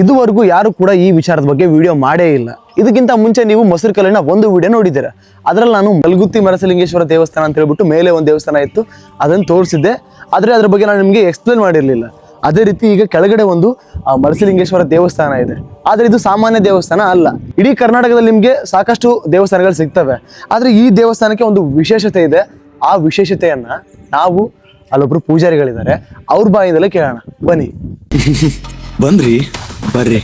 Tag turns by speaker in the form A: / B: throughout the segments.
A: ಇದುವರೆಗೂ ಯಾರು ಕೂಡ ಈ ವಿಚಾರದ ಬಗ್ಗೆ ವಿಡಿಯೋ ಮಾಡೇ ಇಲ್ಲ. ಇದಕ್ಕಿಂತ ಮುಂಚೆ ನೀವು ಮೊಸರು ಕಲ್ಲಿನ ಒಂದು ವಿಡಿಯೋ ನೋಡಿದ್ದೀರಾ. ಅದರಲ್ಲಿ ನಾನು ಕಲ್ಗುತ್ತಿ ಮರಸಲಿಂಗೇಶ್ವರ ದೇವಸ್ಥಾನ ಅಂತ ಹೇಳ್ಬಿಟ್ಟು ಮೇಲೆ ಒಂದು ದೇವಸ್ಥಾನ ಇತ್ತು, ಅದನ್ನು ತೋರಿಸಿದ್ದೆ. ಆದರೆ ಅದ್ರ ಬಗ್ಗೆ ನಾನು ನಿಮಗೆ ಎಕ್ಸ್ಪ್ಲೇನ್ ಮಾಡಿರಲಿಲ್ಲ. ಅದೇ ರೀತಿ ಈಗ ಕೆಳಗಡೆ ಒಂದು ಮರಸಲಿಂಗೇಶ್ವರ ದೇವಸ್ಥಾನ ಇದೆ. ಆದರೆ ಇದು ಸಾಮಾನ್ಯ ದೇವಸ್ಥಾನ ಅಲ್ಲ. ಇಡೀ ಕರ್ನಾಟಕದಲ್ಲಿ ನಿಮಗೆ ಸಾಕಷ್ಟು ದೇವಸ್ಥಾನಗಳು ಸಿಗ್ತವೆ, ಆದರೆ ಈ ದೇವಸ್ಥಾನಕ್ಕೆ ಒಂದು ವಿಶೇಷತೆ ಇದೆ. ಆ ವಿಶೇಷತೆಯನ್ನ ನಾವು ಅಲ್ಲೊಬ್ರು ಪೂಜಾರಿಗಳಿದ್ದಾರೆ, ಅವ್ರ ಬಾಯಿಂದಲೇ ಕೇಳೋಣ ಬನ್ನಿ.
B: ಬಂದ್ರಿ ಬರ್ರಿ.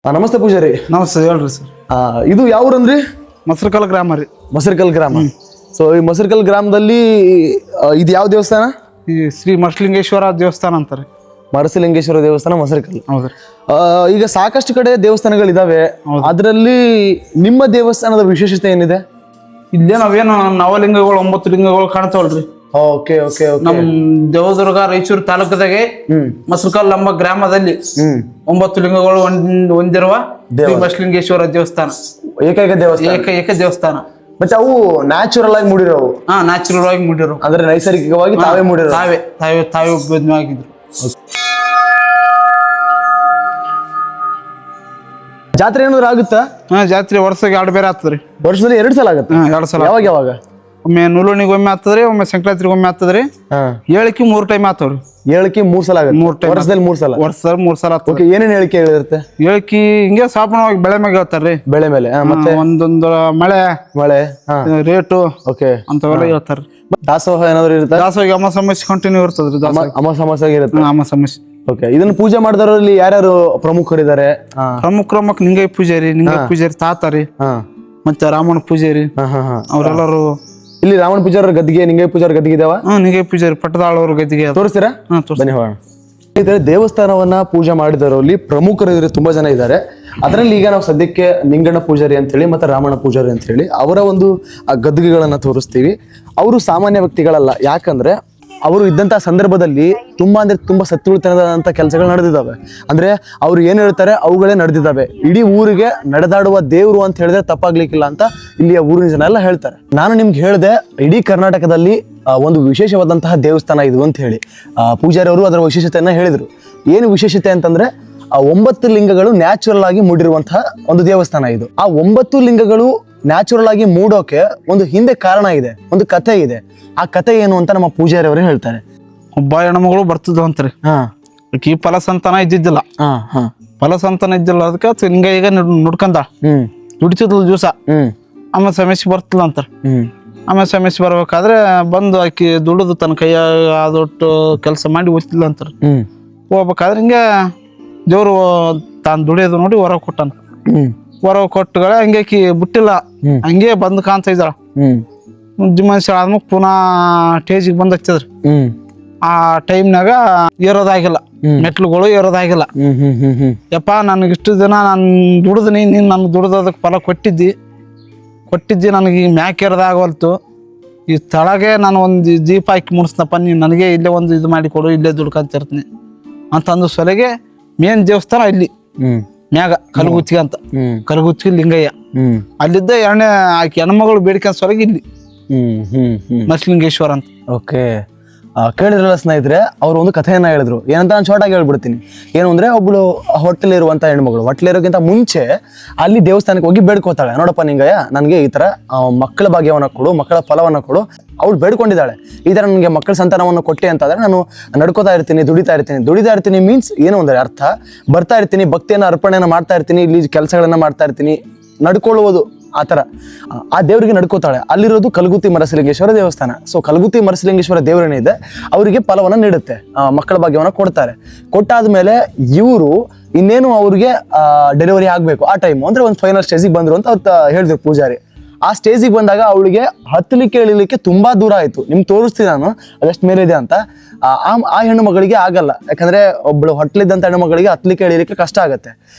A: ನಮಸ್ತೆ ಪೂಜಾರಿ.
C: ನಮಸ್ತೆ, ಹೇಳ್ರಿ ಸರ್.
A: ಇದು ಯಾವ ಊರಂದ್ರಿ?
C: ಮೊಸರುಕಲ್ ಗ್ರಾಮ ರೀ.
A: ಮೊಸರುಕಲ್ ಗ್ರಾಮ. ಸೊ ಈ ಮೊಸರುಕಲ್ ಗ್ರಾಮದಲ್ಲಿ ಇದು ಯಾವ ದೇವಸ್ಥಾನ?
C: ಈ ಶ್ರೀ ಮರಸಲಿಂಗೇಶ್ವರ ದೇವಸ್ಥಾನ ಅಂತಾರೆ.
A: ಮರಸಲಿಂಗೇಶ್ವರ ದೇವಸ್ಥಾನ ಮೊಸರುಕಲ್.
C: ಹೌದ್ರಿ.
A: ಈಗ ಸಾಕಷ್ಟು ಕಡೆ ದೇವಸ್ಥಾನಗಳಿದಾವೆ, ಅದರಲ್ಲಿ ನಿಮ್ಮ ದೇವಸ್ಥಾನದ ವಿಶೇಷತೆ ಏನಿದೆ?
C: ಇಲ್ಲೇ ನಾವೇನು ನವಲಿಂಗಗಳು 9 ಲಿಂಗಗಳು ಕಾಣ್ತಾವಲ್ರಿ.
A: Okay okay.
C: ನಮ್ ದೇವದುರ್ಗ ರಾಯಚೂರು ತಾಲೂಕದಾಗೆ ಮೊಸರುಕಲ್ ಎಂಬ ಗ್ರಾಮದಲ್ಲಿ 9 ಲಿಂಗಗಳು ಹೊಂದಿರುವ ಮರಸಲಿಂಗೇಶ್ವರ ದೇವಸ್ಥಾನ
A: ಏಕೈಕ ದೇವಸ್ಥಾನ.
C: ಏಕ ದೇವಸ್ಥಾನ.
A: ಮತ್ತೆ ಅವು ನ್ಯಾಚುರಲ್ ಆಗಿ ಮೂಡಿರೋವು.
C: ನ್ಯಾಚುರಲ್ ಆಗಿ ಮೂಡಿರೋ,
A: ಅಂದ್ರೆ ನೈಸರ್ಗಿಕವಾಗಿ ತಾವೇ ಮೂಡಿರೋ.
C: ತಾವೇ ಆಗಿದ್ರು.
A: ಜಾತ್ರೆ ಏನಾದ್ರು ಆಗುತ್ತಾ?
C: ಜಾತ್ರೆ ವರ್ಷಕ್ಕೆ 2 ಬೇರೆ ಆಗ್ತದ್ರಿ.
A: ವರ್ಷದಲ್ಲಿ 2 ಸಲ ಆಗುತ್ತೆ.
C: 2 ಸಲ.
A: ಯಾವಾಗ?
C: ಒಮ್ಮೆ ನೂಲೋಣಿಗೆ ಒಮ್ಮೆ ಆಗ್ತದ್ರಿ, ಒಮ್ಮೆ ಸಂಕ್ರಾಂತಿಗೆ ಒಮ್ಮೆ ಆಗ್ತದ್ರಿ. ಹೇಳಿಕೆ 3 ಟೈಮ್ ಆಗ್ತಾವ್ರಿ.
A: ಹೇಳಿಕೆ 3 ಸಲ ಆಗುತ್ತೆ.
C: 3 ಟೈಮ್.
A: ವರ್ಷದಲ್ಲಿ 3 ಸಲ.
C: ವರ್ಷದಲ್ಲಿ 3 ಸಲ ಆಗ್ತದೆ.
A: ಓಕೆ, ಏನೇನು ಹೇಳಿಕೆ ಹೇಳಿರುತ್ತೆ?
C: ಹೇಳಿಕೆ ಹಿಂಗೆ ಸಾಪಣವಾಗಿ ಬೆಳೆ ಮ್ಯಾಗ ಹೇಳ್ತಾರ್ರಿ.
A: ಬೆಳೆ ಮೇಲೆ ಮತ್ತೆ
C: ಒಂದೊಂದು ಮಳೆ ರೇಟು
A: ಓಕೆ
C: ಅಂತವೆಲ್ಲ ಹೇಳ್ತಾರ್ರಿ.
A: ದಾಸೋಹ ಏನಾದ್ರು ಇರುತ್ತೆ?
C: ದಾಸೋಹ ಅಮ್ಮ ಸಮಸ್ಯೆ ಕಂಟಿನ್ಯೂ ಇರ್ತದ್ರಿ.
A: ಅಮ್ಮ ಸಮಸ್ಯೆ ಇರುತ್ತೆ.
C: ಅಮ್ಮ ಸಮಸ್ಯೆ.
A: ಓಕೆ, ಇದನ್ನ ಪೂಜೆ ಮಾಡಿದವರಲ್ಲಿ ಯಾರ್ಯಾರು ಪ್ರಮುಖರಿದ್ದಾರೆ?
C: ಪ್ರಮುಖ ನಿಂಗಯ್ಯ ಪೂಜಾರಿ ತಾತಾರಿ, ಮತ್ತೆ ರಾಮಣ್ಣ ಪೂಜಾರಿ, ಅವರೆಲ್ಲರೂ.
A: ಇಲ್ಲಿ ರಾಮಣ್ಣ ಪೂಜಾರ ಗದ್ದಿಗೆ, ನಿಂಗಯ್ಯ ಪೂಜಾರ ಗದ್ದಿಗೆ ಇದಾವ?
C: ನಿಂಗಯ್ಯ ಪೂಜಾರಿ ಪಟ್ಟದಾಳವ್ರ ಗದ್ದಿಗೆ
A: ತೋರಿಸ್ತೀರಾ? ಬನ್ನಿ ಹೋಗೋಣ. ದೇವಸ್ಥಾನವನ್ನ ಪೂಜೆ ಮಾಡಿದವರಲ್ಲಿ ಪ್ರಮುಖರು ತುಂಬಾ ಜನ ಇದ್ದಾರೆ. ಅದರಲ್ಲಿ ಈಗ ನಾವು ಸದ್ಯಕ್ಕೆ ನಿಂಗಣ್ಣ ಪೂಜಾರಿ ಅಂತ ಹೇಳಿ ಮತ್ತೆ ರಾಮಣ್ಣ ಪೂಜಾರಿ ಅಂತ ಹೇಳಿ ಅವರ ಒಂದು ಗದ್ದುಗೆಗಳನ್ನ ತೋರಿಸ್ತೀವಿ. ಅವರು ಸಾಮಾನ್ಯ ವ್ಯಕ್ತಿಗಳಲ್ಲ, ಯಾಕಂದ್ರೆ ಅವರು ಇದ್ದಂತ ಸಂದರ್ಭದಲ್ಲಿ ತುಂಬಾ ಸತ್ಯುಳಿತನದಂತ ಕೆಲಸಗಳು ನಡೆದಿದ್ದಾವೆ. ಅಂದ್ರೆ ಅವ್ರು ಏನ್ ಹೇಳ್ತಾರೆ ಅವುಗಳೇ ನಡೆದಿದ್ದಾವೆ. ಇಡೀ ಊರಿಗೆ ನಡೆದಾಡುವ ದೇವರು ಅಂತ ಹೇಳಿದ್ರೆ ತಪ್ಪಾಗ್ಲಿಕ್ಕಿಲ್ಲ ಅಂತ ಇಲ್ಲಿಯ ಊರಿನ ಜನ ಎಲ್ಲ ಹೇಳ್ತಾರೆ. ನಾನು ನಿಮ್ಗೆ ಹೇಳಿದೆ, ಇಡೀ ಕರ್ನಾಟಕದಲ್ಲಿ ಒಂದು ವಿಶೇಷವಾದಂತಹ ದೇವಸ್ಥಾನ ಇದು ಅಂತ ಹೇಳಿ. ಪೂಜಾರಿ ಅವರು ಅದರ ವಿಶೇಷತೆಯನ್ನ ಹೇಳಿದ್ರು. ಏನು ವಿಶೇಷತೆ ಅಂತಂದ್ರೆ 9 ಲಿಂಗಗಳು ನ್ಯಾಚುರಲ್ ಆಗಿ ಮೂಡಿರುವಂತಹ ಒಂದು ದೇವಸ್ಥಾನ ಇದು. ಆ 9 ಲಿಂಗಗಳು ನ್ಯಾಚುರಲ್ ಆಗಿ ಮೂಡೋಕೆ ಒಂದು ಹಿಂದೆ ಕಾರಣ ಇದೆ, ಒಂದು ಕಥೆ ಇದೆ. ಆ ಕಥೆ ಏನು ಅಂತ ನಮ್ಮ ಪೂಜಾರಿ ಅವರೇ ಹೇಳ್ತಾರೆ.
C: ಒಬ್ಬ ಹೆಣ್ಮಗಳು ಬರ್ತಿದ್ವು ಅಂತ್ರಿ. ಈ ಫಲಸಂತಾನ ಇದ್ದಿದ್ದಿಲ್ಲ. ಫಲಸಂತಾನ ಇದ್ದಿಲ್ಲ, ಅದಕ್ಕೆ ಹಿಂಗ ಈಗ ನುಡ್ಕಂದ ದುಡಿತಿದ್ಲು ದಿವಸ. ಆಮೇಲೆ ಸಮಸ್ಯೆ ಬರ್ತಿಲ್ಲ ಅಂತಾರ. ಆಮೇಲೆ ಸಮಸ್ಯೆ ಬರ್ಬೇಕಾದ್ರೆ ಬಂದು ಆಕಿ ದುಡಿದು ತನ್ನ ಕೈಯ ಆದೊಟ್ಟು ಕೆಲಸ ಮಾಡಿ ಓದ್ತಿಲ್ಲ ಅಂತಾರ. ಹೋಗ್ಬೇಕಾದ್ರೆ ಹಿಂಗೆ ದೇವ್ರು ತಾನು ದುಡಿಯೋದು ನೋಡಿ ಹೊರ ಕೊಟ್ಟಾನ. ಹೊರ ಕೊಟ್ಟಗಳ ಹಂಗೆ ಆಕಿ ಬಿಟ್ಟಿಲ್ಲ, ಹಂಗೆ ಬಂದು ಕಾಣ್ತಾ ಇದ್ದಾಳ. ಮನುಷ್ಯ ಆದ್ಮೇಲೆ ಪುನಃ ಸ್ಟೇಜಿಗೆ ಬಂದ್ ಹಚ್ಚದ್ರಿ. ಆ ಟೈಮ್ನಾಗ ಏರೋದಾಗಿಲ್ಲ, ಮೆಟ್ಲುಗಳು ಏರೋದಾಗಿಲ್ಲ. ಯಪ್ಪ ನನಗೆ ಇಷ್ಟು ದಿನ ನಾನು ದುಡಿದ್ನಿ, ನೀನ್ ನನ್ಗೆ ದುಡ್ದದಕ್ಕೆ ಫಲ ಕೊಟ್ಟಿದ್ದಿ, ನನಗೆ ಈ ಮ್ಯಾಕ್ ಏರೋದಾಗವಲ್ತು. ಈ ತಳಗೆ ನಾನು ಒಂದು ದೀಪ ಹಾಕಿ ಮುಡಿಸ್ನಪ್ಪ, ನೀನು ನನಗೆ ಇಲ್ಲೇ ಒಂದು ಇದು ಮಾಡಿ ಕೊಡು, ಇಲ್ಲೇ ದುಡ್ಕೊಂತಿರ್ತೀನಿ ಅಂತಂದು ಸೊಲೆಗೆ ಮೇನ್ ದೇವಸ್ಥಾನ ಇಲ್ಲಿ ಮ್ಯಾಗ ಕಲಗುತ್ತಿಗೆ ಅಂತ. ಕಲಗುತ್ತಿಗೆ ಲಿಂಗಯ್ಯ ಅಲ್ಲಿದ್ದ ಆಕಿ ಹೆಣ್ಮಗಳು ಬೇಡಿಕೆ ಸೊರಗಿ ಇಲ್ಲಿ ಮರಸಲಿಂಗೇಶ್ವರ ಅಂತ.
A: ಓಕೆ, ಕೇಳಿದ್ರಲ್ಲ ಸ್ನೇಹಿತರೆ, ಅವ್ರು ಒಂದು ಕಥೆಯನ್ನ ಹೇಳಿದ್ರು. ಏನಂತ ನಾನು ಶಾರ್ಟ್ ಆಗಿ ಹೇಳ್ಬಿಡ್ತೀನಿ. ಏನು ಅಂದ್ರೆ, ಒಬ್ಳು ಹೊಟ್ಟೆಲಿರುವಂತ ಹೆಣ್ಮಗಳು ಹೊಟ್ಟೆಲಿರೋಕ್ಕಿಂತ ಮುಂಚೆ ಅಲ್ಲಿ ದೇವಸ್ಥಾನಕ್ಕೆ ಹೋಗಿ ಬೇಡ್ಕೋತಾಳೆ. ನೋಡಪ್ಪ ನಿಂಗಯ್ಯ, ನನಗೆ ಈ ತರ ಮಕ್ಕಳ ಭಾಗ್ಯವನ್ನ ಕೊಡು, ಮಕ್ಕಳ ಫಲವನ್ನ ಕೊಡು. ಅವಳು ಬೇಡ್ಕೊಂಡಿದ್ದಾಳೆ, ಈ ತರ ನನಗೆ ಮಕ್ಕಳ ಸಂತಾನವನ್ನು ಕೊಟ್ಟೆ ಅಂತಂದ್ರೆ ನಾನು ನಡ್ಕೋತಾ ಇರ್ತೀನಿ, ದುಡಿತಾ ಇರ್ತೀನಿ ಮೀನ್ಸ್ ಏನು ಅಂದ್ರೆ ಅರ್ಥ, ಬರ್ತಾ ಇರ್ತೀನಿ, ಭಕ್ತಿಯನ್ನ ಅರ್ಪಣೆಯನ್ನ ಮಾಡ್ತಾ ಇರ್ತೀನಿ, ಇಲ್ಲಿ ಕೆಲಸಗಳನ್ನ ಮಾಡ್ತಾ ಇರ್ತೀನಿ, ನಡ್ಕೊಳ್ಳುವುದು ಆ ಥರ. ಆ ದೇವರಿಗೆ ನಡ್ಕೋತಾಳೆ. ಅಲ್ಲಿರೋದು ಕಲ್ಗುತ್ತಿ ಮರಸಲಿಂಗೇಶ್ವರ ದೇವಸ್ಥಾನ. ಸೊ ಕಲ್ಗುತ್ತಿ ಮರಸಲಿಂಗೇಶ್ವರ ದೇವರೇನಿದೆ ಅವರಿಗೆ ಫಲವನ್ನ ನೀಡುತ್ತೆ, ಮಕ್ಕಳ ಭಾಗ್ಯವನ್ನ ಕೊಡ್ತಾರೆ. ಕೊಟ್ಟಾದ್ಮೇಲೆ ಇವರು ಇನ್ನೇನು ಅವ್ರಿಗೆ ಡೆಲಿವರಿ ಆಗ್ಬೇಕು ಆ ಟೈಮು ಅಂದ್ರೆ ಒಂದು ಫೈನಲ್ ಸ್ಟೇಜಿಗೆ ಬಂದ್ರು ಅಂತ ಹೇಳಿದ್ರು ಪೂಜಾರಿ. ಆ ಸ್ಟೇಜಿಗೆ ಬಂದಾಗ ಅವಳಿಗೆ ಹತ್ತಲಿಕ್ಕೆ ಇಳಿಲಿಕ್ಕೆ ತುಂಬಾ ದೂರ ಆಯ್ತು. ನಿಮ್ಗೆ ತೋರಿಸ್ತೀನಿ ನಾನು ಅದೆಷ್ಟು ಮೇಲೆ ಇದೆ ಅಂತ. ಆ ಹೆಣ್ಣು ಮಗಳಿಗೆ ಆಗಲ್ಲ, ಯಾಕಂದ್ರೆ ಒಬ್ಳು ಹೊಟ್ಲಿದ್ದಂತ ಹೆಣ್ಣು ಮಗಳಿಗೆ ಹತ್ತಲಿಕ್ಕೆ ಇಳಿಲಿಕ್ಕೆ ಕಷ್ಟ ಆಗತ್ತೆ.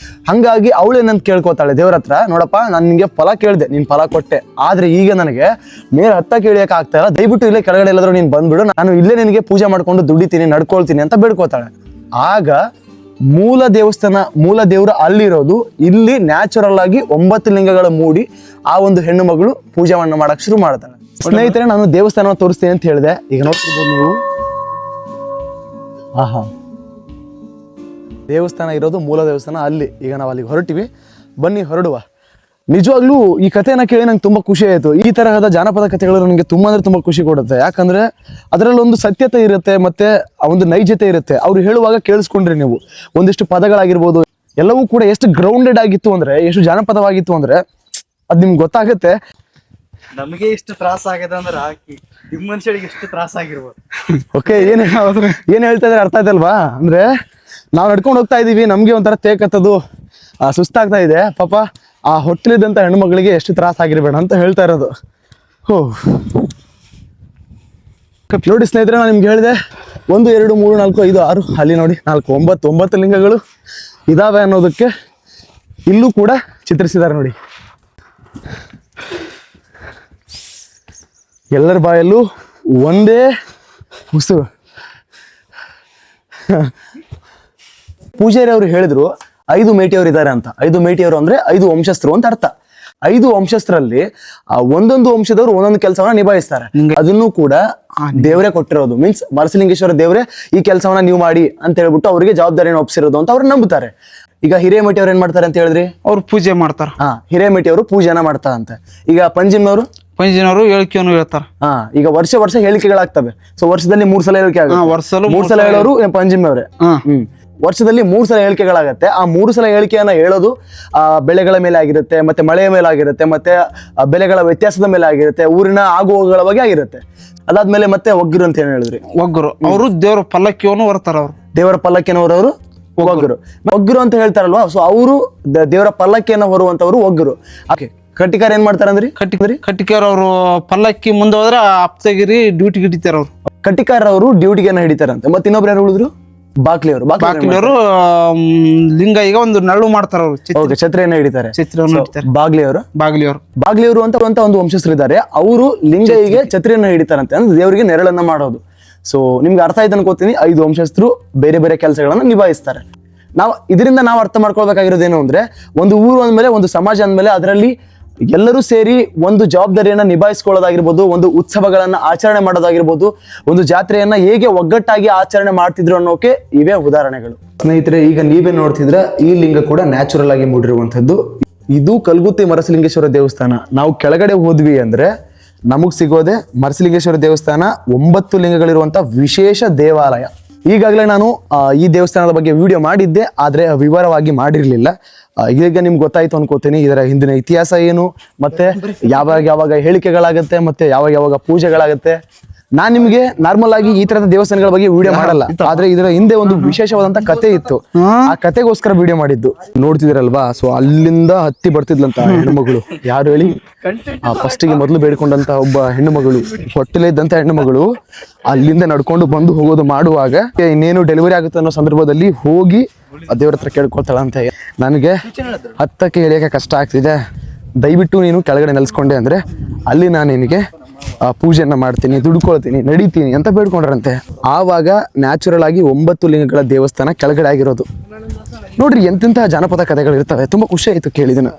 A: ಹಂಗಾಗಿ ಅವಳು ಏನಂತ ಕೇಳ್ಕೊತಾಳೆ ದೇವ್ರ ಹತ್ರ, ನೋಡಪ್ಪ ನಾನು ನಿನ್ಗೆ ಫಲ ಕೇಳಿದೆ, ನೀನ್ ಫಲ ಕೊಟ್ಟೆ, ಆದ್ರೆ ಈಗ ನನಗೆ ಮೇಲೆ ಹತ್ತಕ್ಕೆ ಇಳಿಯಕ್ಕೆ ಆಗ್ತಾ ಇಲ್ಲ, ದಯವಿಟ್ಟು ಇಲ್ಲೇ ಕೆಳಗಡೆ ಎಲ್ಲಾದ್ರೂ ನೀನ್ ಬಂದ್ಬಿಡು, ನಾನು ಇಲ್ಲೇ ನಿನಗೆ ಪೂಜೆ ಮಾಡ್ಕೊಂಡು ದುಡಿತೀನಿ, ನಡ್ಕೊಳ್ತೀನಿ ಅಂತ ಬೇಡ್ಕೋತಾಳೆ. ಆಗ ಮೂಲ ದೇವರು ಅಲ್ಲಿರೋದು, ಇಲ್ಲಿ ನ್ಯಾಚುರಲ್ ಆಗಿ 9 ಲಿಂಗಗಳ ಮೂಡಿ ಆ ಒಂದು ಹೆಣ್ಣು ಮಗಳು ಪೂಜೆಯನ್ನು ಮಾಡಕ್ ಶುರು ಮಾಡ್ತಾಳೆ. ಸ್ನೇಹಿತರೆ, ನಾನು ದೇವಸ್ಥಾನವನ್ನು ತೋರಿಸ್ತೇನೆ ಅಂತ ಹೇಳಿದೆ. ಈಗ ನೋಡ್ತಿರ್ಬೋದು ನೀವು, ಆಹಾ, ದೇವಸ್ಥಾನ ಇರೋದು ಮೂಲ ದೇವಸ್ಥಾನ ಅಲ್ಲಿ. ಈಗ ನಾವು ಅಲ್ಲಿಗೆ ಹೊರಟಿವಿ, ಬನ್ನಿ ಹೊರಡುವ. ನಿಜವಾಗ್ಲೂ ಈ ಕಥೆನ ಕೇಳಿ ನಂಗೆ ತುಂಬಾ ಖುಷಿ ಆಯ್ತು. ಈ ತರಹದ ಜಾನಪದ ಕಥೆಗಳು ನನಗೆ ತುಂಬಾ ಅಂದ್ರೆ ತುಂಬಾ ಖುಷಿ ಕೊಡುತ್ತೆ. ಯಾಕಂದ್ರೆ ಅದರಲ್ಲಿ ಒಂದು ಸತ್ಯತೆ ಇರುತ್ತೆ, ಮತ್ತೆ ಆ ಒಂದು ನೈಜತೆ ಇರುತ್ತೆ. ಅವ್ರು ಹೇಳುವಾಗ ಕೇಳಿಸ್ಕೊಂಡ್ರಿ ನೀವು, ಒಂದಿಷ್ಟು ಪದಗಳಾಗಿರ್ಬೋದು ಎಲ್ಲವೂ ಕೂಡ ಎಷ್ಟು ಗ್ರೌಂಡೆಡ್ ಆಗಿತ್ತು ಅಂದ್ರೆ, ಎಷ್ಟು ಜಾನಪದವಾಗಿತ್ತು ಅಂದ್ರೆ ಅದ್ ನಿಮ್ಗೆ ಗೊತ್ತಾಗುತ್ತೆ.
D: ನಮಗೆ ಇಷ್ಟು ತ್ರಾಸ ಆಗಿದೆ ಅಂದ್ರೆ ನಿಮ್ಮ ಮನುಷ್ಯರಿಗೆ ಎಷ್ಟು ತ್ರಾಸ ಆಗಿರ್ಬೋದು.
A: ಓಕೆ, ಏನ್ ಹೇಳ್ತಾ ಇದ್ರೆ ಅರ್ಥ ಆಯ್ತಲ್ವಾ? ಅಂದ್ರೆ ನಾವು ನಡ್ಕೊಂಡು ಹೋಗ್ತಾ ಇದೀವಿ, ನಮ್ಗೆ ಒಂಥರ ತೇಕತ್ತದು ಸುಸ್ತಾಗ್ತಾ ಇದೆ. ಪಾಪ ಆ ಹೊಟ್ಟಲಿದ್ದಂಥ ಹೆಣ್ಮಗಳಿಗೆ ಎಷ್ಟು ತ್ರಾಸ ಆಗಿರ್ಬೇಡ ಅಂತ ಹೇಳ್ತಾ ಇರೋದು. ನೋಡಿ ಸ್ನೇಹಿತರೆ, ನಾನು ನಿಮ್ಗೆ ಹೇಳಿದೆ 1 2 3 4 5 6 ಅಲ್ಲಿ ನೋಡಿ 4 9 ಲಿಂಗಗಳು ಇದಾವೆ ಅನ್ನೋದಕ್ಕೆ ಇಲ್ಲೂ ಕೂಡ ಚಿತ್ರಿಸಿದ್ದಾರೆ ನೋಡಿ. ಎಲ್ಲರ ಬಾಯಲ್ಲೂ ಒಂದೇ ಉಸಿರು. ಪೂಜಾರಿ ಅವರು ಹೇಳಿದ್ರು 5 ಮೇಟಿಯವರು ಇದ್ದಾರೆ ಅಂತ. 5 ಮೇಟಿಯವರು ಅಂದ್ರೆ 5 ವಂಶಸ್ಥರು ಅಂತ ಅರ್ಥ. 5 ವಂಶಸ್ಥರಲ್ಲಿ ಒಂದೊಂದು ವಂಶದವರು ಒಂದೊಂದು ಕೆಲಸವನ್ನ ನಿಭಾಯಿಸ್ತಾರೆ. ಅದನ್ನು ಕೂಡ ದೇವರೇ ಕೊಟ್ಟಿರೋದು. ಮೀನ್ಸ್ ಮರಸಲಿಂಗೇಶ್ವರ ದೇವರೇ ಈ ಕೆಲಸವನ್ನ ನೀವು ಮಾಡಿ ಅಂತ ಹೇಳ್ಬಿಟ್ಟು ಅವರಿಗೆ ಜವಾಬ್ದಾರಿಯನ್ನು ಒಪ್ಪಿಸಿರೋದು ಅಂತ ಅವ್ರು ನಂಬುತ್ತಾರೆ. ಈಗ ಹಿರೇಮಠಿ ಅವ್ರು ಏನ್ ಮಾಡ್ತಾರೆ ಅಂತ ಹೇಳಿದ್ರಿ?
C: ಅವ್ರು ಪೂಜೆ ಮಾಡ್ತಾರ.
A: ಹಿರೇಮಠಿ ಅವರು ಪೂಜೆನ ಮಾಡ್ತಾರಂತೆ. ಈಗ ಪಂಜಿಮ್ನವರು
C: ಹೇಳಿಕೆಯನ್ನು ಹೇಳ್ತಾರ.
A: ಈಗ ವರ್ಷ ಹೇಳಿಕೆಗಳಾಗ್ತವೆ. ಸೊ ವರ್ಷದಲ್ಲಿ 3 ಸಲ ಹೇಳಿಕೆ ಆಗುತ್ತೆ. 3 ಸಲ ಹೇಳೋರು ಪಂಜಿಮ್ನವ್ರೆ. ವರ್ಷದಲ್ಲಿ 3 ಸಲ ಹೇಳಿಕೆಗಳಾಗತ್ತೆ. ಆ 3 ಸಲ ಹೇಳಿಕೆಯನ್ನ ಹೇಳೋದು ಬೆಳೆಗಳ ಮೇಲೆ ಆಗಿರುತ್ತೆ, ಮತ್ತೆ ಮಳೆಯ ಮೇಲೆ ಆಗಿರುತ್ತೆ, ಮತ್ತೆ ಬೆಲೆಗಳ ವ್ಯತ್ಯಾಸದ ಮೇಲೆ ಆಗಿರುತ್ತೆ, ಊರಿನ ಆಗುಹೋಗುಗಳ ಬಗ್ಗೆ ಆಗಿರುತ್ತೆ. ಅದಾದ್ಮೇಲೆ ಮತ್ತೆ ಒಗ್ಗರು ಅಂತ ಏನ್ ಹೇಳಿದ್ರಿ?
C: ಒಗ್ಗರು ಅವರು ದೇವರ ಪಲ್ಲಕ್ಕಿಯನ್ನು ಹೊರ್ತಾರ. ಅವರು ದೇವರ
A: ಪಲ್ಲಕ್ಕಿಯನ್ನು ಹೊರವರು ಒಗ್ಗರು ಅಂತ ಹೇಳ್ತಾರಲ್ವಾ. ಸೊ ಅವರು ದೇವರ ಪಲ್ಲಕ್ಕಿಯನ್ನು ಹೊರುವಂತವ್ರು ಒಗ್ಗರು. ಕಟ್ಟಿಕಾರ ಏನ್ ಮಾಡ್ತಾರ ಅಂದ್ರಿ?
C: ಕಟ್ಟಿಕಾರ ಅವರು ಪಲ್ಲಕ್ಕಿ ಮುಂದೆ ಹೋದ್ರೆ ಅಪ್ತಗಿರಿ ಡ್ಯೂಟಿ ಹಿಡಿತಾರ. ಅವ್ರು
A: ಕಟ್ಟಿಕಾರ ಅವರು ಡ್ಯೂಟಿಗೆನ ಹಿಡಿತಾರಂತೆ. ಮತ್ತೆ ಇನ್ನೊಬ್ರು ಯಾರು ಉಳಿದ್ರು? ಬಾಗ್ಲಿಯವರು
C: ಲಿಂಗ ಈಗ ಒಂದು ನಳ್ಳು ಮಾಡ್ತಾರ. ಅವರು
A: ಛತ್ರಿಯನ್ನ ಹಿಡಿತಾರೆ. ಬಾಗ್ಲಿಯವರು ಅಂತ ಒಂದು ವಂಶಸ್ಥರು ಇದ್ದಾರೆ. ಅವರು ಲಿಂಗೈಗೆ ಛತ್ರಿಯನ್ನ ಹಿಡಿತಾರಂತೆ, ಅಂದ್ರೆ ದೇವರಿಗೆ ನೆರಳನ್ನ ಮಾಡೋದು. ಸೊ ನಿಮ್ಗೆ ಅರ್ಥ ಆಯ್ತು ಅನ್ಕೋತೀನಿ. 5 ವಂಶಸ್ಥರು ಬೇರೆ ಬೇರೆ ಕೆಲಸಗಳನ್ನ ನಿಭಾಯಿಸ್ತಾರೆ. ಇದರಿಂದ ನಾವು ಅರ್ಥ ಮಾಡ್ಕೊಳ್ಬೇಕಾಗಿರೋದೇನು ಅಂದ್ರೆ, ಒಂದು ಊರು ಅಂದ್ಮೇಲೆ, ಒಂದು ಸಮಾಜ ಅಂದ್ಮೇಲೆ ಅದರಲ್ಲಿ ಎಲ್ಲರೂ ಸೇರಿ ಒಂದು ಜವಾಬ್ದಾರಿಯನ್ನ ನಿಭಾಯಿಸ್ಕೊಳ್ಳೋದಾಗಿರ್ಬೋದು, ಒಂದು ಉತ್ಸವಗಳನ್ನ ಆಚರಣೆ ಮಾಡೋದಾಗಿರ್ಬೋದು, ಒಂದು ಜಾತ್ರೆಯನ್ನ ಹೇಗೆ ಒಗ್ಗಟ್ಟಾಗಿ ಆಚರಣೆ ಮಾಡ್ತಿದ್ರು ಅನ್ನೋಕೆ ಇವೇ ಉದಾಹರಣೆಗಳು. ಸ್ನೇಹಿತರೆ, ಈಗ ನೀವೇ ನೋಡ್ತಿದ್ರ ಈ ಲಿಂಗ ಕೂಡ ನ್ಯಾಚುರಲ್ ಆಗಿ ಮೂಡಿರುವಂತದ್ದು. ಇದು ಕಲ್ಗುತ್ತಿ ಮರಸಲಿಂಗೇಶ್ವರ ದೇವಸ್ಥಾನ. ನಾವು ಕೆಳಗಡೆ ಹೋದ್ವಿ ಅಂದ್ರೆ ನಮಗ್ ಸಿಗೋದೆ ಮರಸಲಿಂಗೇಶ್ವರ ದೇವಸ್ಥಾನ, 9 ಲಿಂಗಗಳಿರುವಂತ ವಿಶೇಷ ದೇವಾಲಯ. ಈಗಾಗಲೇ ನಾನು ಈ ದೇವಸ್ಥಾನದ ಬಗ್ಗೆ ವಿಡಿಯೋ ಮಾಡಿದ್ದೆ, ಆದ್ರೆ ವಿವರವಾಗಿ ಮಾಡಿರ್ಲಿಲ್ಲ. ಈಗ ನಿಮ್ಗೆ ಗೊತ್ತಾಯ್ತು ಅನ್ಕೋತೀನಿ ಇದರ ಹಿಂದಿನ ಇತಿಹಾಸ ಏನು, ಮತ್ತೆ ಯಾವಾಗ ಹೇಳಿಕೆಗಳಾಗತ್ತೆ, ಮತ್ತೆ ಯಾವಾಗ ಪೂಜೆಗಳಾಗತ್ತೆ. ನಾನ್ ನಿಮ್ಗೆ ನಾರ್ಮಲ್ ಆಗಿ ಈ ತರದ ದೇವಸ್ಥಾನಗಳ ಬಗ್ಗೆ ವಿಡಿಯೋ ಮಾಡಲ್ಲ, ಆದ್ರೆ ಇದರ ಹಿಂದೆ ಒಂದು ವಿಶೇಷವಾದಂತ ಕತೆ ಇತ್ತು. ಆ ಕತೆಗೋಸ್ಕರ ವಿಡಿಯೋ ಮಾಡಿದ್ದು. ನೋಡ್ತಿದಿರಲ್ವಾ? ಸೊ ಅಲ್ಲಿಂದ ಹತ್ತಿ ಬರ್ತಿದ್ಲಂತ ಹೆಣ್ಣುಮಗಳು. ಯಾರು ಹೇಳಿ? ಫಸ್ಟಿಗೆ ಮೊದಲು ಬೇಡ್ಕೊಂಡಂತ ಒಬ್ಬ ಹೆಣ್ಣುಮಗಳು, ಹೊಟ್ಟೆಲೇ ಇದ್ದಂತ ಹೆಣ್ಣುಮಗಳು ಅಲ್ಲಿಂದ ನಡ್ಕೊಂಡು ಬಂದು ಹೋಗೋದು ಮಾಡುವಾಗ ಇನ್ನೇನು ಡೆಲಿವರಿ ಆಗುತ್ತೆ ಅನ್ನೋ ಸಂದರ್ಭದಲ್ಲಿ ಹೋಗಿ ದೇವ್ರ ಹತ್ರ ಕೇಳ್ಕೊಳ್ತಾಳಂತೆ, ನನಗೆ ಹತ್ತಕ್ಕೆ ಇಳಿಯಕ್ಕೆ ಕಷ್ಟ ಆಗ್ತಿದೆ, ದಯವಿಟ್ಟು ನೀನು ಕೆಳಗಡೆ ನೆಲೆಸ್ಕೊಂಡೆ ಅಂದ್ರೆ ಅಲ್ಲಿ ನಾನು ನಿನಗೆ ಪೂಜೆಯನ್ನ ಮಾಡ್ತೀನಿ, ದುಡ್ಕೊಳ್ತೀನಿ, ನಡೀತೀನಿ ಅಂತ ಬೇಡ್ಕೊಂಡ್ರಂತೆ. ಆವಾಗ ನ್ಯಾಚುರಲ್ ಆಗಿ 9 ಲಿಂಗಗಳ ದೇವಸ್ಥಾನ ಕೆಳಗಡೆ ಆಗಿರೋದು. ನೋಡ್ರಿ ಎಂತೆಂತಹ ಜಾನಪದ ಕಥೆಗಳು ಇರ್ತವೆ. ತುಂಬಾ ಖುಷಿ ಆಯ್ತು ಕೇಳಿದನ.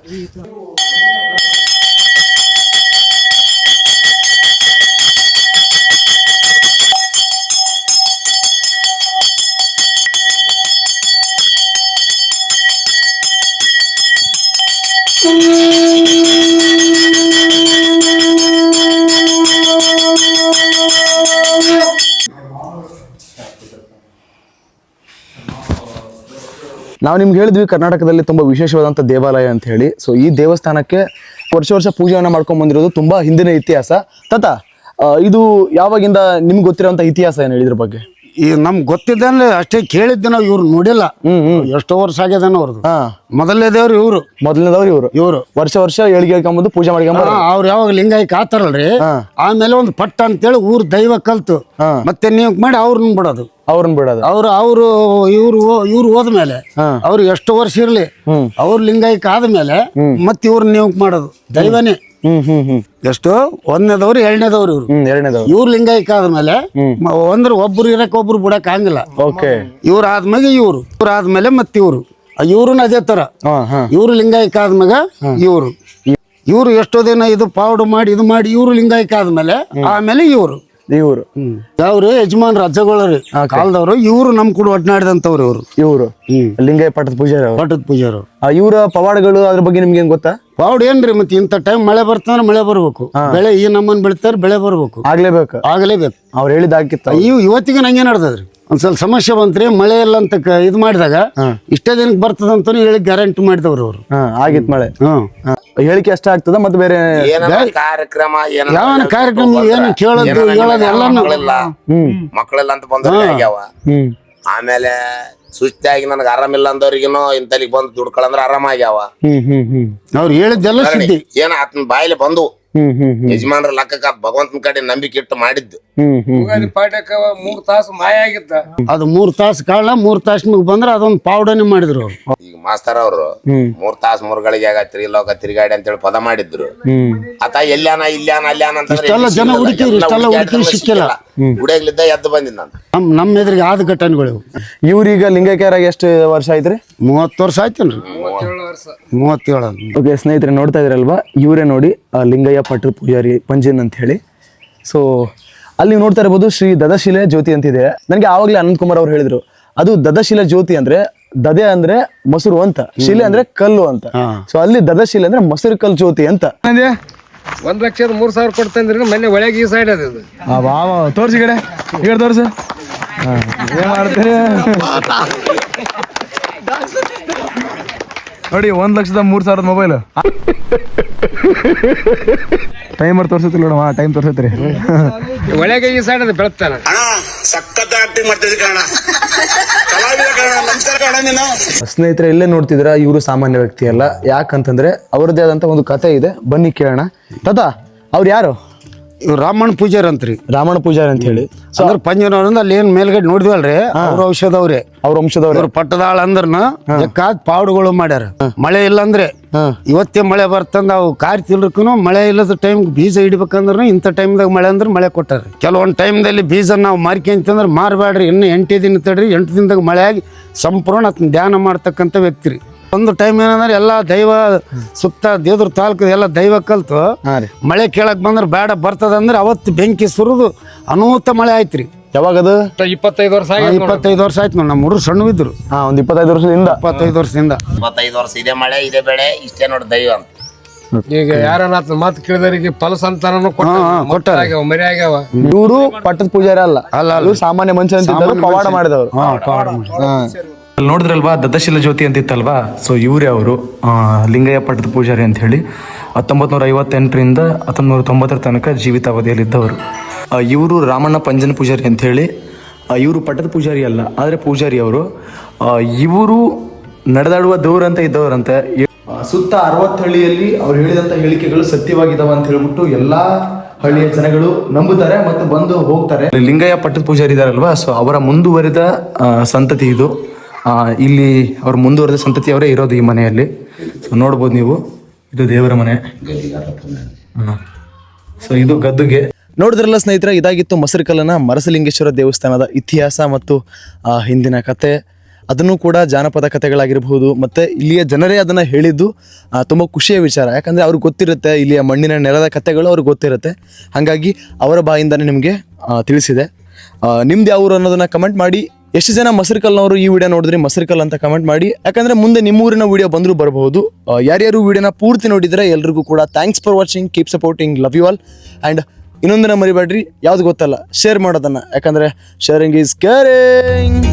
A: ನಾವು ನಿಮ್ಗೆ ಹೇಳಿದ್ವಿ ಕರ್ನಾಟಕದಲ್ಲಿ ತುಂಬಾ ವಿಶೇಷವಾದಂಥ ದೇವಾಲಯ ಅಂತ ಹೇಳಿ. ಸೊ ಈ ದೇವಸ್ಥಾನಕ್ಕೆ ವರ್ಷ ಪೂಜೆಯನ್ನ ಮಾಡ್ಕೊಂಡ್ ಬಂದಿರೋದು ತುಂಬಾ ಹಿಂದಿನ ಇತಿಹಾಸ. ತಾತ, ಇದು ಯಾವಾಗಿಂದ ನಿಮ್ಗೆ ಗೊತ್ತಿರೋಂಥ ಇತಿಹಾಸ ಏನು ಹೇಳಿದ್ರ ಬಗ್ಗೆ?
E: ಈ ನಮ್ಗೆ ಗೊತ್ತಿದ್ದಂದ್ರೆ ಅಷ್ಟೇ ಕೇಳಿದ್ದೆ ನಾವು ಇವ್ರು ನೋಡಿಲ್ಲ. ಎಷ್ಟೋ ವರ್ಷ ಆಗ್ಯದನ ಅವ್ರದ್ದು. ಮೊದಲನೇ ದೇವ್ರು ಇವ್ರು,
A: ಮೊದಲನೇದವ್ರು ಇವರು
E: ವರ್ಷ
A: ವರ್ಷ ಏಳಿಗೆ ಹೇಳ್ಕೊಂಬಂದು ಪೂಜೆ ಮಾಡ್ಕೊಂಬ
E: ಅವ್ರು ಯಾವಾಗ ಲಿಂಗಾಯಕ ಆತಾರಲ್ರಿ, ಆಮೇಲೆ ಒಂದು ಪಟ್ಟ ಅಂತೇಳಿ ಊರ್ ದೈವ ಕಲ್ತು ಮತ್ತೆ ನೀವು ಮಾಡಿ ಅವ್ರನ್ನ ಬಿಡೋದು.
A: ಅವ್ರನ್ನ ಬಿಡೋದು.
E: ಇವ್ರು ಹೋದ್ಮೇಲೆ ಅವ್ರು ಎಷ್ಟು ವರ್ಷ ಇರ್ಲಿ, ಅವ್ರು ಲಿಂಗಾಯಕ ಆದ್ಮೇಲೆ ಮತ್ತೆ ಇವ್ರನ್ನ ನೇಮಕ ಮಾಡೋದು ದೈವನೇ. ಎಷ್ಟು ಒಂದನೇದವ್ರು ಎರಡನೇದವ್ರು ಇವ್ರು.
A: ಎರಡನೇದವ್ರು
E: ಇವ್ರು ಲಿಂಗಾಯಕ ಆದ್ಮೇಲೆ ಅಂದ್ರೆ ಒಬ್ರು ಇರಕ್ ಒಬ್ರು ಬಿಡಕ್ ಆಗಂಗಿಲ್ಲ.
A: ಓಕೆ.
E: ಇವ್ರು ಆದ್ಮೇಲೆ ಇವ್ರು ಆದ್ಮೇಲೆ ಮತ್ತೆ ಇವ್ರನ್ನ ಅದೇ ತರ ಇವ್ರು ಲಿಂಗಾಯಕ ಆದ್ಮ್ಯಾಗ ಇವ್ರು ಎಷ್ಟೋ ದಿನ ಇದು ಪಾವಡು ಮಾಡಿ ಇದು ಮಾಡಿ ಇವ್ರು ಲಿಂಗಾಯಕ ಆದ್ಮೇಲೆ ಆಮೇಲೆ ಇವ್ರು ಯಾವ್ರು ಯಜಮಾನ್ರು ಅಜ್ಜಗಳವ್ರಿ ಕಾಲದವ್ರು. ಇವ್ರು ನಮ್ ಕೂಡ ಒಡ್ನಾಡಿದಂತವ್ರು ಇವ್ರು
A: ಲಿಂಗಯ್ಯ ಪಟ್ಟದ
E: ಪೂಜಾರವ್ರು.
A: ಇವರ ಪವಾಡಗಳು ಅದ್ರ ಬಗ್ಗೆ ನಿಮ್ಗೆ ಏನ್ ಗೊತ್ತಾ?
E: ಪಾವಡ್ ಏನ್ರಿ ಮತ್ತೆ ಇಂಥ ಟೈಮ್ ಮಳೆ ಬರ್ತಂದ್ರೆ ಮಳೆ ಬರ್ಬೇಕು, ಬೆಳೆ ಈ ನಮ್ಮನ್ ಬೆಳಿತಾರೆ ಬೆಳೆ ಬರ್ಬೇಕು, ಆಗ್ಲೇಬೇಕು.
A: ಅವ್ರು ಹೇಳಿದ ಹಾಕಿತ್ತ.
E: ಇವತ್ತಿಗೆ ನಂಗೆ ನಡ್ದದ್ರಿ. ಒಂದ್ ಸ್ವಲ್ಪ ಸಮಸ್ಯೆ ಬಂತ್ರಿ, ಮಳೆ ಇಲ್ಲ ಅಂತ ಇದು ಮಾಡಿದಾಗ ಇಷ್ಟೇ ದಿನಕ್ಕೆ ಬರ್ತದಂತ ಹೇಳಿ ಗ್ಯಾರಂಟಿ ಮಾಡಿದವ್ರು ಅವ್ರು.
A: ಆಗಿತ್ ಮಳೆ ಹೇಳಿಕೆ ಅಷ್ಟ ಆಗ್ತದ ಮತ್ತೆ ಬೇರೆ
F: ಕಾರ್ಯಕ್ರಮ
E: ಯಾವ ಕಾರ್ಯಕ್ರಮ ಏನು ಕೇಳೋದು ಹೇಳೋದು ಎಲ್ಲಾನು
F: ಮಕ್ಕಳೆಲ್ಲ ಅಂತ ಬಂದವ್ರಿಗೆ ಆಗ್ಯಾವ. ಆಮೇಲೆ ಸುಸ್ತಾಗಿ ನನಗೆ ಆರಾಮಿಲ್ಲ ಅಂದವ್ರಿಗೇನೋ ಇಂತಲ್ಲಿಗೆ ಬಂದು ದುಡ್ಕೊಳಂದ್ರ ಆರಾಮ ಆಗ್ಯಾವ.
E: ಅವ್ರು ಹೇಳಿದ್ದೆಲ್ಲ ಸುದ್ದಿ
F: ಏನ ಆತನ ಬಾಯಿಲೆ ಬಂದು ಯಜಮಾನ್ರ ಲೆಕ್ಕಕ್ಕ ಭಗವಂತನ ಕಡೆ ನಂಬಿಕೆ ಇಟ್ಟು ಮಾಡಿದ್ದು.
G: ಪಾಠಕ 3 ತಾಸು ಮಾಯ ಆಗಿತ್ತ.
E: ಅದು 3 ತಾಸು ಕಾಲ 3 ತಾಸು ಬಂದ್ರೆ ಅದೊಂದು ಪಾವಡನೆ ಮಾಡಿದ್ರು ಅವ್ರು.
F: ಈಗ ಮಾಸ್ತರ್ ಅವ್ರು 3 ತಾಸು 3 ಗಳಿಗೆ ಆಗತ್ರಿ ಲೋಕ ತಿರುಗಾಡಿ ಅಂತೇಳಿ ಪದ ಮಾಡಿದ್ರು. ಆತ ಇಲ್ಲಾನ ಅಲ್ಲಾನ
E: ಇಷ್ಟೆಲ್ಲ ಜನ ಹುಡುಕಿ ಸಿಕ್ಕಿಲ್ಲ.
F: ಹುಡುಗ್ಲಿದ್ದ ಎದ್ದು ಬಂದಿದ್ದ ನಾನು.
E: ನಮ್ಮ ಎದುರಿಗೆ ಆದ ಘಟನೆಗಳು.
A: ಇವ್ರೀಗ ಲಿಂಗೈಕ್ಯರಾಗಿ ಎಷ್ಟು ವರ್ಷ ಆಯ್ತ್ರಿ?
E: 30 ವರ್ಷ ಆಯ್ತೇನ್ರಿ. 37.
A: ಓಕೆ ಸ್ನೇಹಿತರೆ, ನೋಡ್ತಾ ಇದ್ರಲ್ವಾ, ಇವರೇ ನೋಡಿ ಲಿಂಗಯ್ಯ ಪಟ್ಟದ ಪೂಜಾರಿ ಪಂಜಿನ್ ಅಂತ ಹೇಳಿ. ಸೊ ಅಲ್ಲಿ ನೀವು ನೋಡ್ತಾ ಇರ್ಬೋದು ಶ್ರೀ ದದಶಿಲೆ ಜ್ಯೋತಿ ಅಂತಿದೆ. ನನಗೆ ಆವಾಗಲೇ ಅನಂತ್ ಕುಮಾರ್ ಅವ್ರು ಹೇಳಿದ್ರು, ಅದು ದದಶಿಲೆ ಜ್ಯೋತಿ ಅಂದ್ರೆ ದದೆ ಅಂದ್ರೆ ಮೊಸರು ಅಂತ, ಶಿಲೆ ಅಂದ್ರೆ ಕಲ್ಲು ಅಂತ. ಸೊ ಅಲ್ಲಿ ದದಶಿಲೆ ಅಂದ್ರೆ ಮೊಸರು ಕಲ್ಲು ಜ್ಯೋತಿ ಅಂತ.
G: 1,03,000 ಕೊಡ್ತಂದ್ರಿ ಮೊನ್ನೆ ಒಳಗೆ ಈ ಸೈಡ್ ಅದು.
A: ತೋರ್ಸಿ ಕಡೆ ಈಗ ತೋರ್ಸು. ಏನ್ ಮಾಡ್ತೀರಿ ನೋಡಿ, 1,03,000 ಮೊಬೈಲ್. ಟೈಮರ್ ತೋರ್ಸತ್ತಿಲ್ಲ ನೋಡಮ್ಮ, ಟೈಮ್ ತೋರ್ಸತ್ರಿ.
G: ಒಳಗೆ ಈ ಸೈಡ್ ಅದು ಬೆಳತಾನ.
A: ಸ್ನೇಹಿತರೆ, ಇಲ್ಲೇ ನೋಡ್ತಿದ್ರ, ಇವರು ಸಾಮಾನ್ಯ ವ್ಯಕ್ತಿ ಅಲ್ಲ. ಯಾಕಂತಂದ್ರೆ ಅವ್ರದ್ದೇ ಆದಂತ ಒಂದು ಕತೆ ಇದೆ, ಬನ್ನಿ ಕೇಳೋಣ. ತಾತ, ಅವ್ರು ಯಾರು?
E: ಇವ್ರು ರಾಮಣ್ಣ ಪೂಜಾರಿ ಅಂತ್ರಿ.
A: ರಾಮಣ್ಣ ಪೂಜಾರಿ ಅಂತ ಹೇಳಿ.
E: ಅಂದ್ರೆ ಪಂಜನವ್ರಿಂದ ಅಲ್ಲಿ ಏನ್ ಮೇಲ್ಗಡೆ ನೋಡಿದ್ವಲ್ರಿ, ಅವ್ರ ಔಷಧವ್ರೆ,
A: ಅವ್ರ ವಂಶದವ್ರು.
E: ಪಟ್ಟದಾಳ ಅಂದ್ರನ ಜಕ್ಕಾದ ಪಾವಡುಗಳು ಮಾಡ್ಯಾರ. ಮಳೆ ಇಲ್ಲ ಅಂದ್ರೆ ಇವತ್ತೇ ಮಳೆ ಬರ್ತಂದ ಅವು ಕಾರ್ ತಿಲ್ರಕ್ಕೂ ಮಳೆ ಇಲ್ಲದ ಟೈಮ್ ಬೀಜ ಇಡ್ಬೇಕಂದ್ರ ಇಂಥ ಟೈಮ್ದಾಗ ಮಳೆ ಅಂದ್ರೆ ಮಳೆ ಕೊಟ್ಟಾರ. ಕೆಲವೊಂದು ಟೈಮ್ದಲ್ಲಿ ಬೀಜ ನಾವು ಮಾರ್ಕೊಂತಂದ್ರೆ ಮಾರಬೇಡ್ರಿ, ಇನ್ನು 8 ದಿನ ತಡ್ರಿ, 8 ದಿನದಾಗ ಮಳೆ ಆಗಿ ಸಂಪೂರ್ಣ ಧ್ಯಾನ ಮಾಡ್ತಕ್ಕಂಥ ವ್ಯಕ್ತಿ ರೀ. ಒಂದು ಟೈಮ್ ಏನಂದ್ರೆ ಎಲ್ಲ ದೈವ ಸುತ್ತ ದೇವ್ರ ತಾಲೂಕು ಎಲ್ಲ ದೈವ ಕಲ್ತು ಮಳೆ ಕೇಳಕ್ ಬಂದ್ರೆ ಬೇಡ ಬರ್ತದಂದ್ರೆ ಅವತ್ತು ಬೆಂಕಿ ಸುರಿದು ಅನೂತ ಮಳೆ ಆಯ್ತ್ರಿ.
A: ಯಾವಾಗದು?
G: 25 ವರ್ಷ.
E: 25 ವರ್ಷ ಆಯ್ತು ನಮ್ಮ ಹುಡುಗರು ಸಣ್ಣವಿದ್ರು.
A: ಒಂದು 25 ವರ್ಷದಿಂದ.
E: 25 ವರ್ಷದಿಂದ
F: 25 ವರ್ಷ ಇದೇ ಮಳೆ ಇದೇ ಬೆಳೆ ಇಷ್ಟೇ ನೋಡಿ ದೈವ ಅಂತ.
G: ಈಗ ಯಾರನ್ನ ಮಾತು ಕೇಳಿದವರಿಗೆ ಫಲಸಂತಾನನು ಕೊಟ್ಟಾರ, ಮರಿ ಆಗ್ಯಾವ.
A: ಇವರು ಪಟ್ಟದ ಪೂಜಾರಿ ಅಲ್ಲ, ಇವ್ರು ಸಾಮಾನ್ಯ ಮನುಷ್ಯ ಅಂತಿದ್ದರು, ಪವಾಡ ಮಾಡಿದವರು. ನೋಡಿದ್ರಲ್ವಾ, ದತ್ತಶಿಲ ಜ್ಯೋತಿ ಅಂತಿತ್ತಲ್ವಾ. ಸೊ ಇವರೇ ಅವರು ಲಿಂಗಯ್ಯ ಪಟ್ಟದ ಪೂಜಾರಿ ಅಂತ ಹೇಳಿ 1958ರಿಂದ 1990 ತನಕ ಜೀವಿತಾವಧಿಯಲ್ಲಿದ್ದವರು. ಇವರು ರಾಮಣ್ಣ ಪಂಜನ ಪೂಜಾರಿ ಅಂತ ಹೇಳಿ. ಇವರು ಪಟ್ಟದ ಪೂಜಾರಿ ಅಲ್ಲ, ಆದರೆ ಪೂಜಾರಿ ಅವರು. ಇವರು ನಡೆದಾಡುವ ದೇವ್ರು ಅಂತ ಇದ್ದವರಂತೆ. ಸುತ್ತ 60 ಹಳ್ಳಿಯಲ್ಲಿ ಅವ್ರು ಹೇಳಿದಂಥ ಹೇಳಿಕೆಗಳು ಸತ್ಯವಾಗಿದ್ದಾವೆ ಅಂತ ಹೇಳ್ಬಿಟ್ಟು ಎಲ್ಲಾ ಹಳ್ಳಿಯ ಜನಗಳು ನಂಬುತ್ತಾರೆ ಮತ್ತು ಬಂದು ಹೋಗ್ತಾರೆ. ಲಿಂಗಯ್ಯ ಪಟ್ಟದ ಪೂಜಾರಿ ಇದಾರಲ್ವಾ, ಸೊ ಅವರ ಮುಂದುವರಿದ ಸಂತತಿ ಇದು. ಇಲ್ಲಿ ಅವ್ರ ಮುಂದುವರೆದ ಸಂತತಿಯವರೇ ಇರೋದು ಈ ಮನೆಯಲ್ಲಿ. ಸೊ ನೋಡ್ಬೋದು ನೀವು, ಇದು ದೇವರ ಮನೆ. ಸೊ ಇದು ಗದ್ದುಗೆ. ನೋಡಿದ್ರಲ್ಲ ಸ್ನೇಹಿತರೆ, ಇದಾಗಿತ್ತು ಮಸರಕಲ್ಲನ ಮರಸಲಿಂಗೇಶ್ವರ ದೇವಸ್ಥಾನದ ಇತಿಹಾಸ ಮತ್ತು ಹಿಂದಿನ ಕತೆ. ಅದನ್ನು ಕೂಡ ಜಾನಪದ ಕಥೆಗಳಾಗಿರ್ಬೋದು, ಮತ್ತು ಇಲ್ಲಿಯ ಜನರೇ ಅದನ್ನು ಹೇಳಿದ್ದು ತುಂಬ ಖುಷಿಯ ವಿಚಾರ. ಯಾಕಂದರೆ ಅವ್ರಿಗೆ ಗೊತ್ತಿರುತ್ತೆ, ಇಲ್ಲಿಯ ಮಣ್ಣಿನ ನೆಲದ ಕಥೆಗಳು ಅವ್ರಿಗೆ ಗೊತ್ತಿರುತ್ತೆ. ಹಾಗಾಗಿ ಅವರ ಬಾಯಿಂದನೇ ನಿಮಗೆ ತಿಳಿಸಿದೆ. ನಿಮ್ದು ಯಾವ ಊರು ಅನ್ನೋದನ್ನು ಕಮೆಂಟ್ ಮಾಡಿ. ಎಷ್ಟು ಜನ ಮಸರಕಲ್ನವರು ಈ ವಿಡಿಯೋ ನೋಡಿದ್ರಿ ಮಸರಕಲ್ ಅಂತ ಕಮೆಂಟ್ ಮಾಡಿ. ಯಾಕಂದರೆ ಮುಂದೆ ನಿಮ್ಮೂರಿನ ವಿಡಿಯೋ ಬಂದರೂ ಬರಬಹುದು. ಯಾರ್ಯಾರು ವಿಡಿಯೋನ ಪೂರ್ತಿ ನೋಡಿದರೆ ಎಲ್ರಿಗೂ ಕೂಡ thanks for watching, keep supporting, love you all. And ಇನ್ನೊಂದನ್ನ ಮರಿಬೇಡ್ರಿ, ಯಾವ್ದು ಗೊತ್ತಲ್ಲ ಶೇರ್ ಮಾಡೋದನ್ನು. ಯಾಕಂದರೆ ಶೇರಿಂಗ್ ಈಸ್ ಕೇರಿಂಗ್.